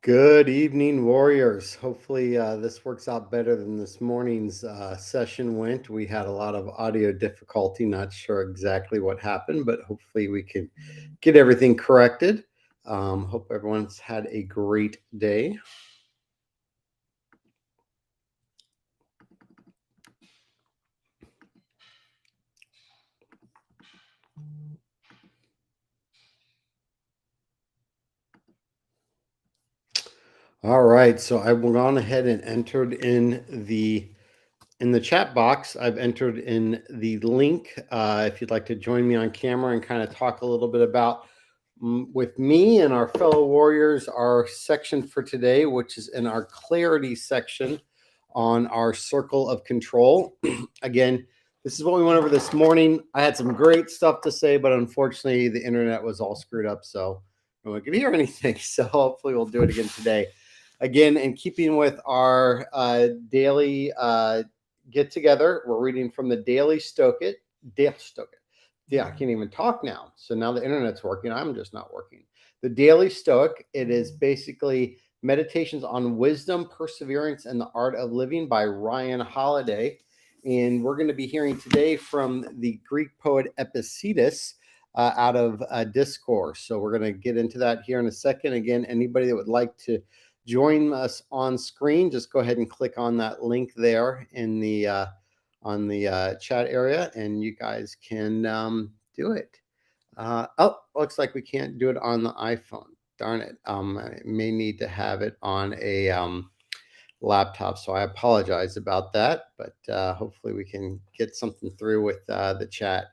Good evening, warriors. Hopefully, this works out better than this morning's session went. We had a lot of audio difficulty. Not sure exactly what happened, but hopefully, we can get everything corrected. Hope everyone's had a great day. All right, so I've gone ahead and entered in the chat box. I've entered in the link. If you'd like to join me on camera and kind of talk a little bit about with me and our fellow warriors, our section for today, which is in our clarity section on our circle of control. Again, this is what we went over this morning. I had some great stuff to say, but unfortunately, the internet was all screwed up. So I don't could hear anything. So hopefully, we'll do it again today. Again, in keeping with our daily get together, we're reading from the Daily Stoic. Dale Stoic. Yeah, I can't even talk now. So now the internet's working. I'm just not working. The Daily Stoic. It is basically meditations on wisdom, perseverance, and the art of living by Ryan Holiday. And we're going to be hearing today from the Greek poet Epictetus out of Discourse. So we're going to get into that here in a second. Again, anybody that would like to join us on screen, just go ahead and click on that link there in the on the chat area, and you guys can do it. Oh, looks like we can't do it on the iPhone. Darn it. I may need to have it on a laptop, so I apologize about that, but hopefully we can get something through with the chat.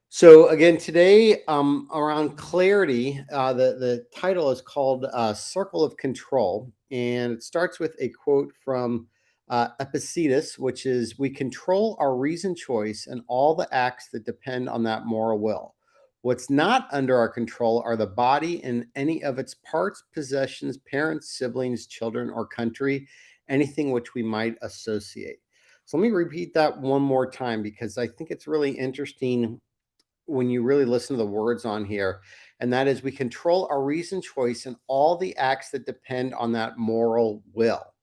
So again, today around clarity, the title is called "Circle of Control," and it starts with a quote from Epictetus, which is, "We control our reason choice and all the acts that depend on that moral will. What's not under our control are the body and any of its parts, possessions, parents, siblings, children, or country, anything which we might associate." So let me repeat that one more time because I think it's really interesting when you really listen to the words on here, and that is, we control our reason choice and all the acts that depend on that moral will.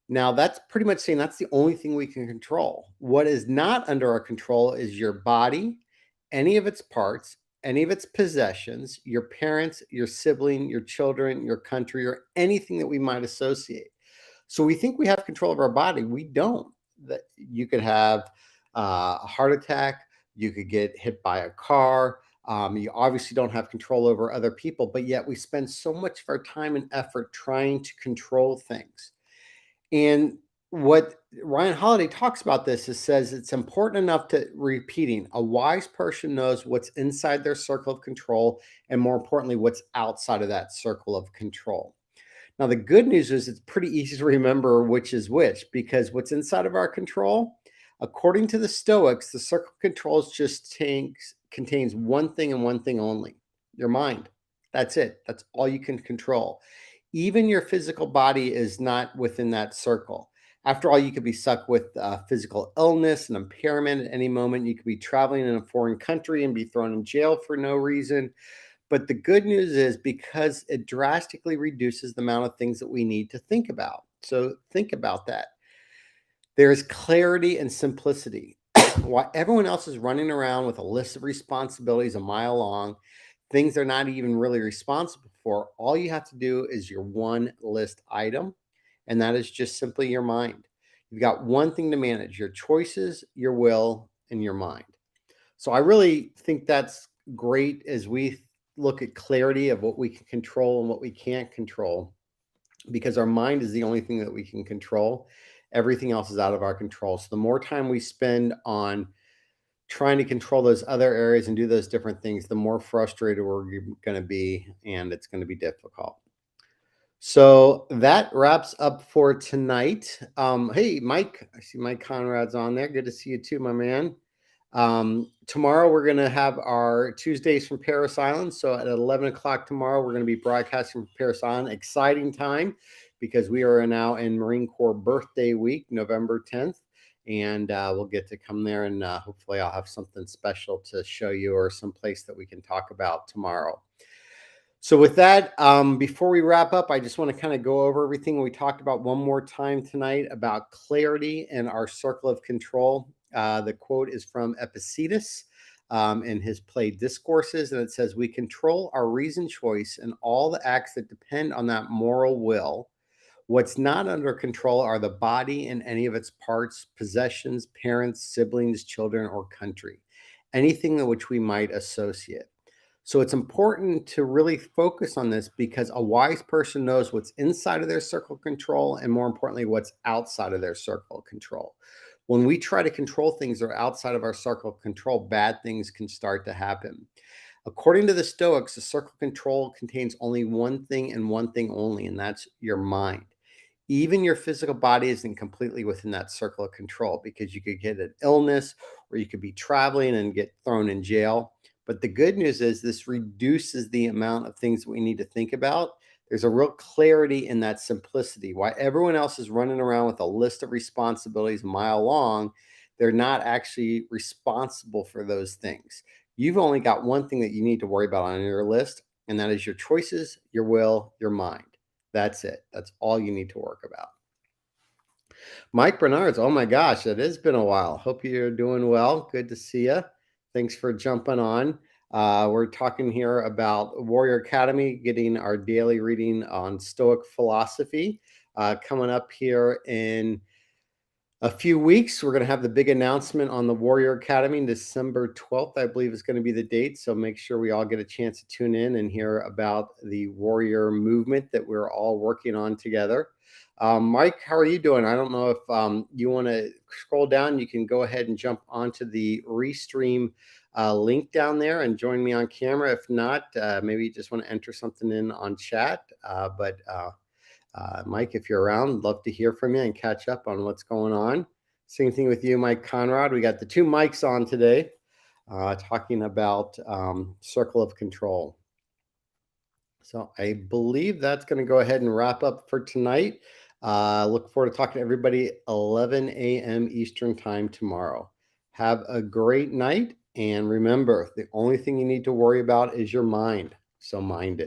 Now, that's pretty much saying that's the only thing we can control. What is not under our control is your body, any of its parts, any of its possessions, your parents, your sibling, your children, your country, or anything that we might associate. So we think we have control of our body. We don't. That you could have a heart attack. You could get hit by a car. You obviously don't have control over other people, but yet we spend so much of our time and effort trying to control things. And what Ryan Holiday talks about this is says it's important enough to repeating. A wise person knows what's inside their circle of control, and more importantly, what's outside of that circle of control. Now, the good news is it's pretty easy to remember which is which, because what's inside of our control, according to the Stoics, the circle of controls just contains one thing and one thing only: your mind. That's it. That's all you can control. Even your physical body is not within that circle. After all, you could be stuck with physical illness and impairment at any moment. You could be traveling in a foreign country and be thrown in jail for no reason. But the good news is, because it drastically reduces the amount of things that we need to think about. So think about that. There is clarity and simplicity. While everyone else is running around with a list of responsibilities a mile long, things they're not even really responsible for, all you have to do is your one list item, and that is just simply your mind. You've got one thing to manage: your choices, your will, and your mind. So I really think that's great as we look at clarity of what we can control and what we can't control, because our mind is the only thing that we can control. Everything else is out of our control. So the more time we spend on trying to control those other areas and do those different things, the more frustrated we're going to be, and it's going to be difficult. So that wraps up for tonight. Hey, Mike, I see Mike Conrad's on there. Good to see you too, my man. Tomorrow we're going to have our Tuesdays from Paris Island. So at 11 o'clock tomorrow, we're going to be broadcasting from Paris Island. Exciting time, because we are now in Marine Corps Birthday Week, November 10th. And we'll get to come there, and hopefully I'll have something special to show you, or some place that we can talk about tomorrow. So with that, before we wrap up, I just want to kind of go over everything we talked about one more time tonight about clarity and our circle of control. The quote is from Epictetus in his play Discourses, and it says, "We control our reasoned choice and all the acts that depend on that moral will. What's not under control are the body and any of its parts, possessions, parents, siblings, children, or country, anything in which we might associate." So it's important to really focus on this because a wise person knows what's inside of their circle of control and, more importantly, what's outside of their circle of control. When we try to control things that are outside of our circle of control, bad things can start to happen. According to the Stoics, the circle of control contains only one thing and one thing only, and that's your mind. Even your physical body isn't completely within that circle of control because you could get an illness or you could be traveling and get thrown in jail. But the good news is this reduces the amount of things that we need to think about. There's a real clarity in that simplicity. Why everyone else is running around with a list of responsibilities a mile long, they're not actually responsible for those things. You've only got one thing that you need to worry about on your list, and that is your choices, your will, your mind. That's it. That's all you need to work about. Mike Bernards, oh my gosh, it has been a while. Hope you're doing well. Good to see you. Thanks for jumping on. We're talking here about Warrior Academy, getting our daily reading on Stoic philosophy. Coming up here in a few weeks, we're going to have the big announcement on the Warrior Academy. December 12th, I believe, is going to be the date. So make sure we all get a chance to tune in and hear about the warrior movement that we're all working on together. Mike, how are you doing? I don't know if you want to scroll down. You can go ahead and jump onto the Restream link down there and join me on camera. If not, maybe you just want to enter something in on chat. Mike, if you're around, love to hear from you and catch up on what's going on. Same thing with you, Mike Conrad. We got the two mics on today talking about circle of control. So I believe that's going to go ahead and wrap up for tonight. Look forward to talking to everybody 11 a.m. Eastern time tomorrow. Have a great night. And remember, the only thing you need to worry about is your mind. So mind it.